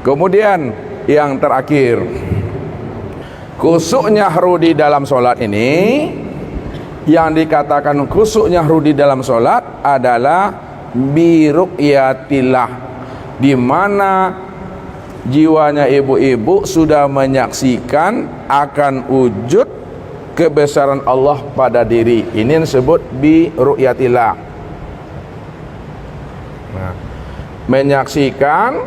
Kemudian yang terakhir, khusyuknya di dalam solat ini, yang dikatakan khusyuknya di dalam solat adalah biru'yatillah, di mana jiwanya ibu-ibu sudah menyaksikan akan wujud kebesaran Allah pada diri. Ini yang disebut biru'yatillah. Nah, menyaksikan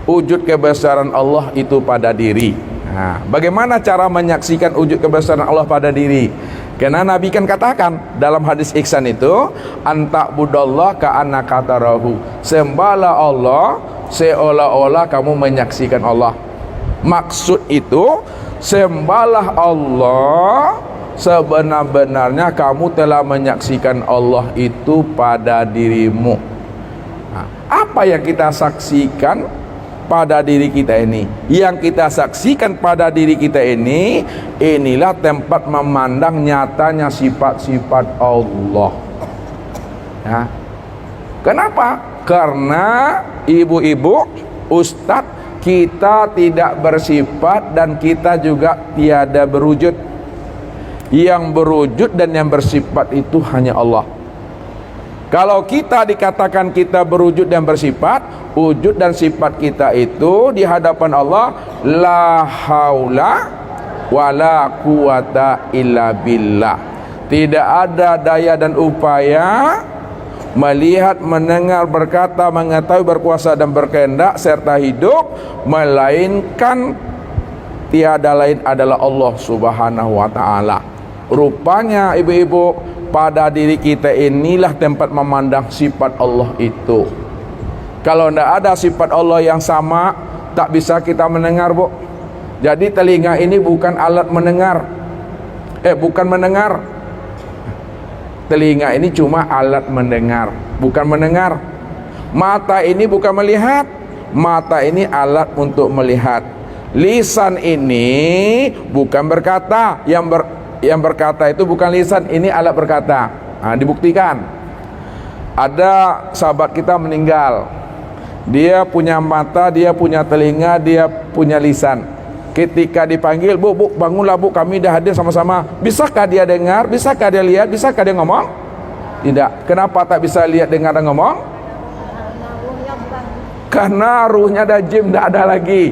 wujud kebesaran Allah itu pada diri. Nah, bagaimana cara menyaksikan wujud kebesaran Allah pada diri? Karena Nabi kan katakan dalam hadis ihsan itu, anta'budallah ka'annaka tarahu, sembahlah Allah seolah-olah kamu menyaksikan Allah. Maksud itu, sembahlah Allah sebenar-benarnya kamu telah menyaksikan Allah itu pada dirimu. Nah, apa yang kita saksikan pada diri kita ini? Yang kita saksikan pada diri kita ini, inilah tempat memandang nyatanya sifat-sifat Allah. Ya. Kenapa? Karena ibu-ibu, ustadz, kita tidak bersifat dan kita juga tiada berwujud. Yang berwujud dan yang bersifat itu hanya Allah. Kalau kita dikatakan kita berwujud dan bersifat, wujud dan sifat kita itu di hadapan Allah la haula wala quwata illa billah. Tidak ada daya dan upaya melihat, mendengar, berkata, mengetahui, berkuasa dan berkehendak serta hidup, melainkan tiada lain adalah Allah Subhanahu wa ta'ala. Rupanya ibu-ibu, pada diri kita inilah tempat memandang sifat Allah itu. Kalau tidak ada sifat Allah yang sama, tak bisa kita mendengar, Bu. Jadi telinga ini bukan alat mendengar. Bukan mendengar. Telinga ini cuma alat mendengar, bukan mendengar. Mata ini bukan melihat. Mata ini alat untuk melihat. Lisan ini bukan berkata. Yang berkata itu bukan lisan, ini alat berkata. Nah, dibuktikan. Ada sahabat kita meninggal. Dia punya mata, dia punya telinga, dia punya lisan. Ketika dipanggil, bu, bangunlah bu, kami dah hadir sama-sama. Bisakah dia dengar? Bisakah dia lihat? Bisakah dia ngomong? Tidak. Kenapa tak bisa lihat, dengar dan ngomong? Karena ruhnya dah jim, tak ada lagi.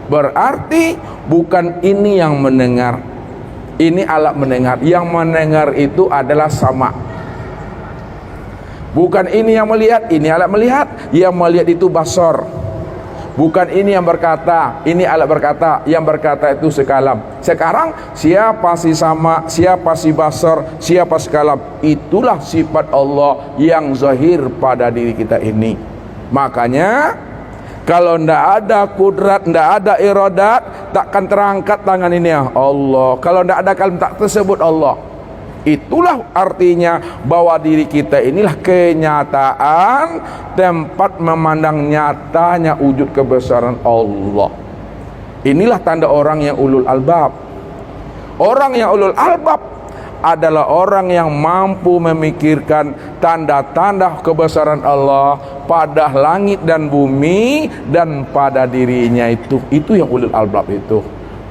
Berarti bukan ini yang mendengar. Ini alat mendengar. Yang mendengar itu adalah sama. Bukan ini yang melihat, ini alat melihat. Yang melihat itu basor. Bukan ini yang berkata, ini alat berkata. Yang berkata itu sekalam. Sekarang siapa si sama, siapa si basar, siapa sekalam? Itulah sifat Allah yang zahir pada diri kita ini. Makanya kalau ndak ada kudrat, ndak ada iradat, takkan terangkat tangan ini ya Allah. Kalau ndak ada kalim tak tersebut Allah. Itulah artinya bahwa diri kita inilah kenyataan tempat memandang nyatanya wujud kebesaran Allah. Inilah tanda orang yang ulul albab. Orang yang ulul albab adalah orang yang mampu memikirkan tanda-tanda kebesaran Allah pada langit dan bumi dan pada dirinya itu. Itu yang ulul albab itu.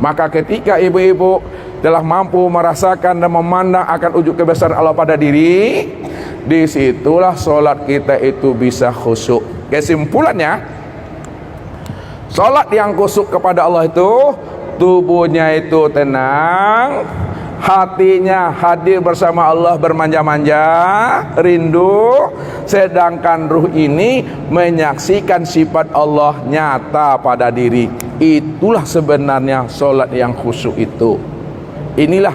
Maka ketika ibu-ibu telah mampu merasakan dan memandang akan wujud kebesaran Allah pada diri, disitulah solat kita itu bisa khusyuk. Kesimpulannya, solat yang khusyuk kepada Allah itu, tubuhnya itu tenang, hatinya hadir bersama Allah, bermanja-manja, rindu, sedangkan ruh ini menyaksikan sifat Allah nyata pada diri. Itulah sebenarnya solat yang khusyuk itu. Inilah,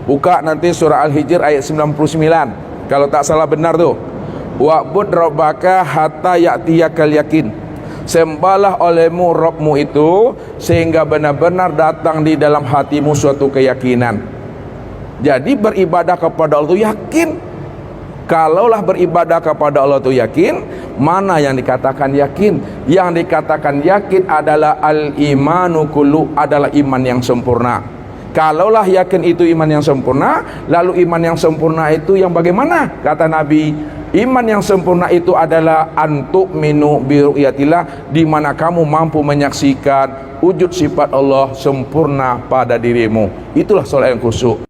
buka nanti surah Al-Hijr ayat 99 kalau tak salah benar tuh. Wa'bud rabbaka hatta ya'tiyakal yakin. Sembahlah olehmu Rabbmu itu sehingga benar-benar datang di dalam hatimu suatu keyakinan. Jadi beribadah kepada Allah itu yakin. Kalaulah beribadah kepada Allah itu yakin, mana yang dikatakan yakin? Yang dikatakan yakin adalah al-imanu kullu, adalah iman yang sempurna. Kalaulah yakin itu iman yang sempurna, lalu iman yang sempurna itu yang bagaimana? Kata Nabi, Iman yang sempurna itu adalah antuk minu biru'yatillah, di mana kamu mampu menyaksikan wujud sifat Allah sempurna pada dirimu. Itulah solat yang khusyuk.